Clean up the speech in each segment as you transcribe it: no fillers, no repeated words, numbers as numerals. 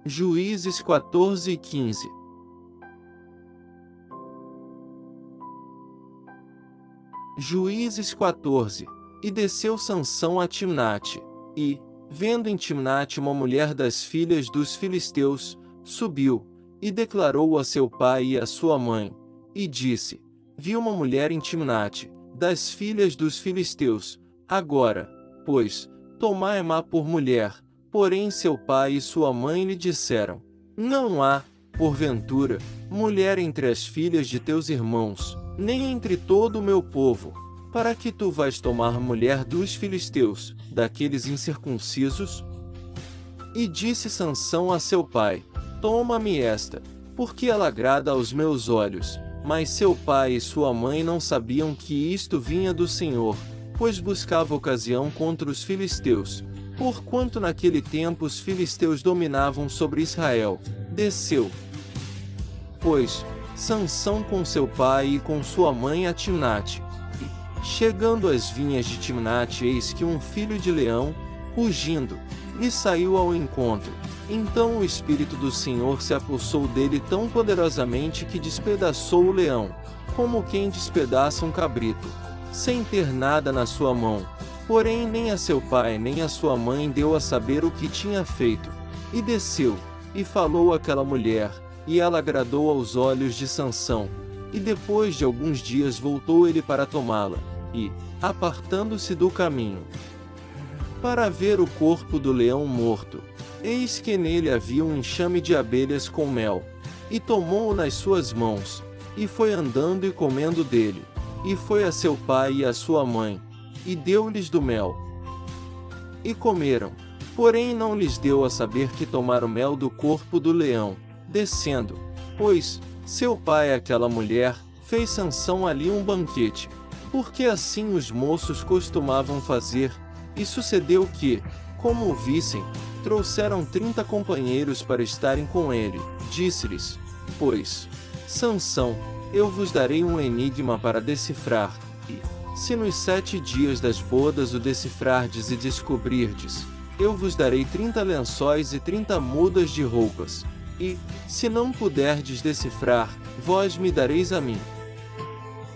Juízes 14 e 15. Juízes 14. E desceu Sansão a Timnate, e, vendo em Timnate uma mulher das filhas dos filisteus, subiu, e declarou a seu pai e a sua mãe, e disse: Vi uma mulher em Timnate, das filhas dos filisteus. Agora, pois, tomai-ma por mulher. Porém seu pai e sua mãe lhe disseram: Não há, porventura, mulher entre as filhas de teus irmãos, nem entre todo o meu povo, para que tu vais tomar mulher dos filisteus, daqueles incircuncisos? E disse Sansão a seu pai: Toma-me esta, porque ela agrada aos meus olhos. Mas seu pai e sua mãe não sabiam que isto vinha do Senhor, pois buscava ocasião contra os filisteus, porquanto naquele tempo os filisteus dominavam sobre Israel. Desceu, pois, Sansão com seu pai e com sua mãe a Timnate. E, chegando às vinhas de Timnate, eis que um filho de leão, rugindo, lhe saiu ao encontro. Então o Espírito do Senhor se apossou dele tão poderosamente que despedaçou o leão, como quem despedaça um cabrito, sem ter nada na sua mão. Porém nem a seu pai nem a sua mãe deu a saber o que tinha feito. E desceu, e falou àquela mulher, e ela agradou aos olhos de Sansão. E depois de alguns dias voltou ele para tomá-la, e, apartando-se do caminho, para ver o corpo do leão morto, eis que nele havia um enxame de abelhas com mel, e tomou-o nas suas mãos, e foi andando e comendo dele, e foi a seu pai e a sua mãe, e deu-lhes do mel. E comeram, porém não lhes deu a saber que tomaram mel do corpo do leão. Descendo, pois, seu pai àquela mulher, fez Sansão ali um banquete, porque assim os moços costumavam fazer. E sucedeu que, como o vissem, trouxeram 30 companheiros para estarem com ele. Disse-lhes, pois, Sansão, eu vos darei um enigma para decifrar, e, se nos 7 dias das bodas o decifrardes e descobrirdes, eu vos darei 30 lençóis e 30 mudas de roupas. E, se não puderdes decifrar, vós me dareis a mim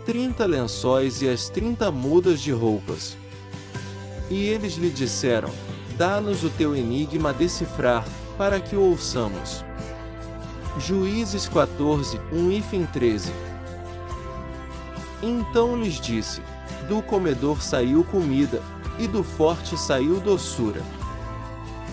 30 lençóis e as 30 mudas de roupas. E eles lhe disseram: Dá-nos o teu enigma a decifrar, para que o ouçamos. Juízes 14, 13. Então lhes disse: Do comedor saiu comida, e do forte saiu doçura.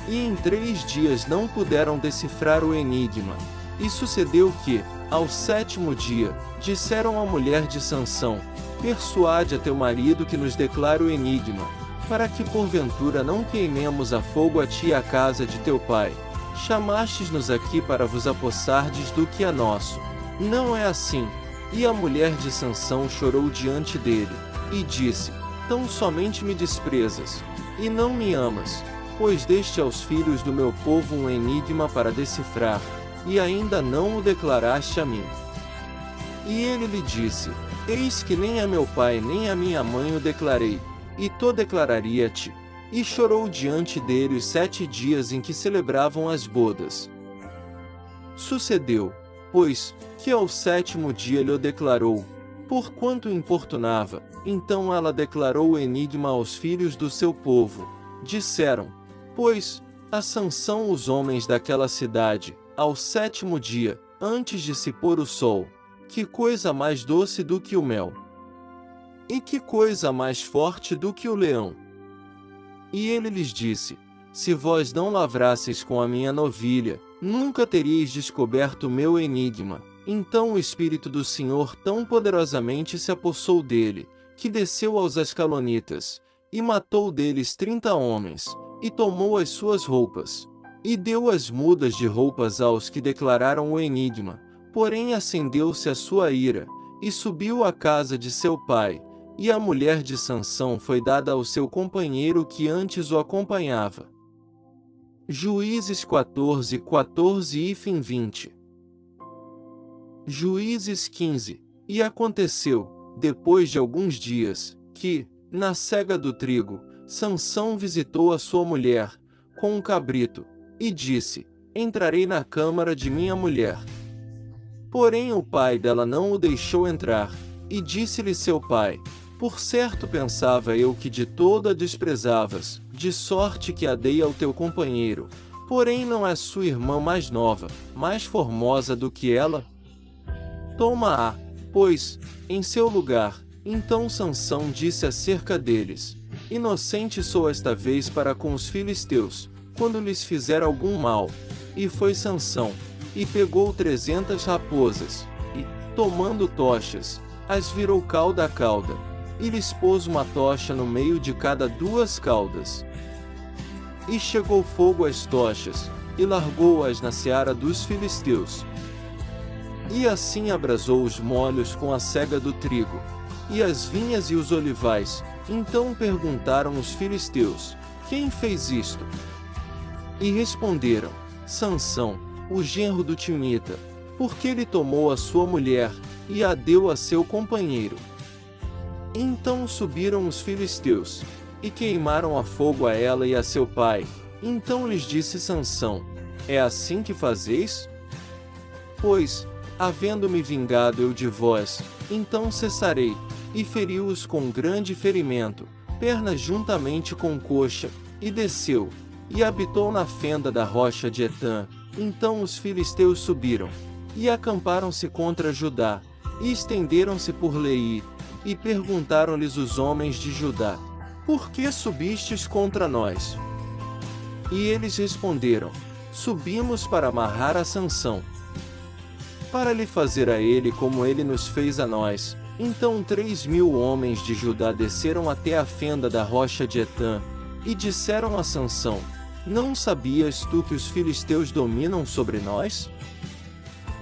E em 3 dias não puderam decifrar o enigma. E sucedeu que, ao 7º dia, disseram à mulher de Sansão: Persuade a teu marido que nos declare o enigma, para que porventura não queimemos a fogo a ti e a casa de teu pai. Chamastes-nos aqui para vos apossardes do que é nosso. Não é assim. E a mulher de Sansão chorou diante dele, e disse: Tão somente me desprezas, e não me amas, pois deste aos filhos do meu povo um enigma para decifrar, e ainda não o declaraste a mim. E ele lhe disse: Eis que nem a meu pai nem a minha mãe o declarei, e to declararia-te. E chorou diante dele os 7 dias em que celebravam as bodas. Sucedeu, pois, que ao 7º dia lhe o declarou, porquanto importunava. Então ela declarou o enigma aos filhos do seu povo. Disseram, pois, a Sansão os homens daquela cidade, ao 7º dia, antes de se pôr o sol: Que coisa mais doce do que o mel! E que coisa mais forte do que o leão! E ele lhes disse: Se vós não lavrasseis com a minha novilha, nunca teríeis descoberto o meu enigma. Então o Espírito do Senhor tão poderosamente se apossou dele, que desceu aos Ascalonitas, e matou deles 30 homens, e tomou as suas roupas, e deu as mudas de roupas aos que declararam o enigma. Porém acendeu-se a sua ira, e subiu à casa de seu pai, e a mulher de Sansão foi dada ao seu companheiro que antes o acompanhava. Juízes 14 e 20. Juízes 15. E aconteceu, depois de alguns dias, que, na cega do trigo, Sansão visitou a sua mulher, com um cabrito, e disse: entrarei na câmara de minha mulher. Porém o pai dela não o deixou entrar, e disse-lhe seu pai: Por certo pensava eu que de todo a desprezavas, de sorte que a dei ao teu companheiro. Porém não é sua irmã mais nova, mais formosa do que ela? Toma-a, pois, em seu lugar. Então Sansão disse acerca deles: Inocente sou esta vez para com os filisteus, quando lhes fizer algum mal. E foi Sansão, e pegou 300 raposas, e, tomando tochas, as virou cauda a cauda, e lhes pôs uma tocha no meio de cada 2 caudas. E chegou fogo às tochas, e largou-as na seara dos filisteus. E assim abrasou os molhos com a sega do trigo, e as vinhas e os olivais. Então perguntaram os filisteus: Quem fez isto? E responderam: Sansão, o genro do Timnita, porque ele tomou a sua mulher, e a deu a seu companheiro. Então subiram os filisteus, e queimaram a fogo a ela e a seu pai. Então lhes disse Sansão: É assim que fazeis? Pois, havendo-me vingado eu de vós, então cessarei. E feriu-os com grande ferimento, perna juntamente com coxa, e desceu, e habitou na fenda da rocha de Etã. Então os filisteus subiram, e acamparam-se contra Judá, e estenderam-se por Leí, e perguntaram-lhes os homens de Judá: Por que subistes contra nós? E eles responderam: Subimos para amarrar a Sansão, para lhe fazer a ele como ele nos fez a nós. Então 3.000 homens de Judá desceram até a fenda da rocha de Etã, e disseram a Sansão: Não sabias tu que os filisteus dominam sobre nós?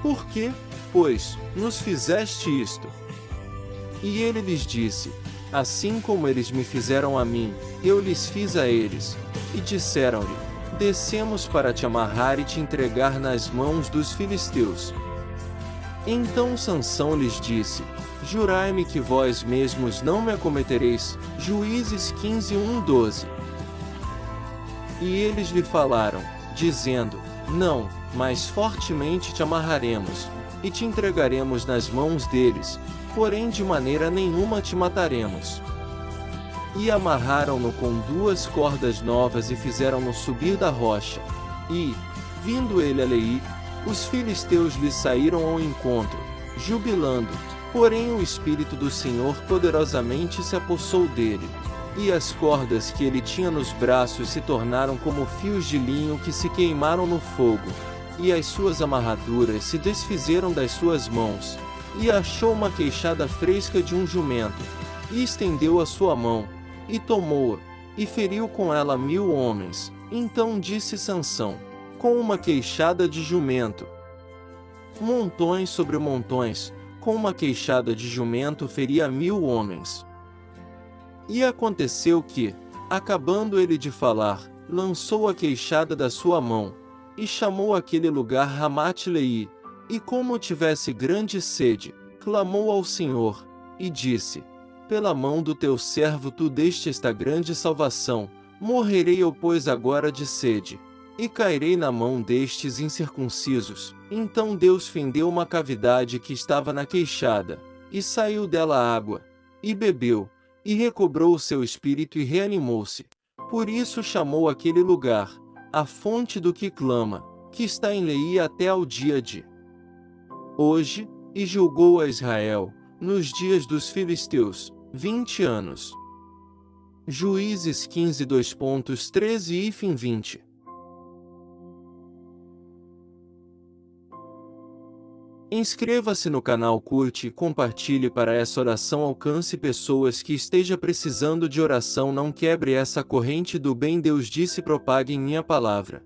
Por que, pois, nos fizeste isto? E ele lhes disse: Assim como eles me fizeram a mim, eu lhes fiz a eles. E disseram-lhe: Descemos para te amarrar e te entregar nas mãos dos filisteus. Então Sansão lhes disse: Jurai-me que vós mesmos não me acometereis. Juízes 15:1-12. E eles lhe falaram, dizendo: Não, mas fortemente te amarraremos, e te entregaremos nas mãos deles, porém de maneira nenhuma te mataremos. E amarraram-no com 2 cordas novas e fizeram-no subir da rocha. E, vindo ele a Leí, os filisteus lhe saíram ao encontro, jubilando. Porém o Espírito do Senhor poderosamente se apossou dele, e as cordas que ele tinha nos braços se tornaram como fios de linho que se queimaram no fogo, e as suas amarraduras se desfizeram das suas mãos. E achou uma queixada fresca de um jumento, e estendeu a sua mão, e tomou-a, e feriu com ela 1.000 homens. Então disse Sansão: Com uma queixada de jumento, montões sobre montões, com uma queixada de jumento feria 1.000 homens. E aconteceu que, acabando ele de falar, lançou a queixada da sua mão, e chamou aquele lugar Ramate-Leí, e como tivesse grande sede, clamou ao Senhor, e disse: Pela mão do teu servo tu deste esta grande salvação, morrerei eu pois agora de sede, e cairei na mão destes incircuncisos. Então Deus fendeu uma cavidade que estava na queixada, e saiu dela água, e bebeu, e recobrou o seu espírito e reanimou-se. Por isso chamou aquele lugar, a fonte do que clama, que está em Leí até ao dia de hoje, e julgou a Israel, nos dias dos filisteus, 20 anos. Juízes 15:2-13 e fim 20. Inscreva-se no canal, curte e compartilhe para essa oração alcance pessoas que esteja precisando de oração. Não quebre essa corrente do bem. Deus disse: propaguem minha palavra.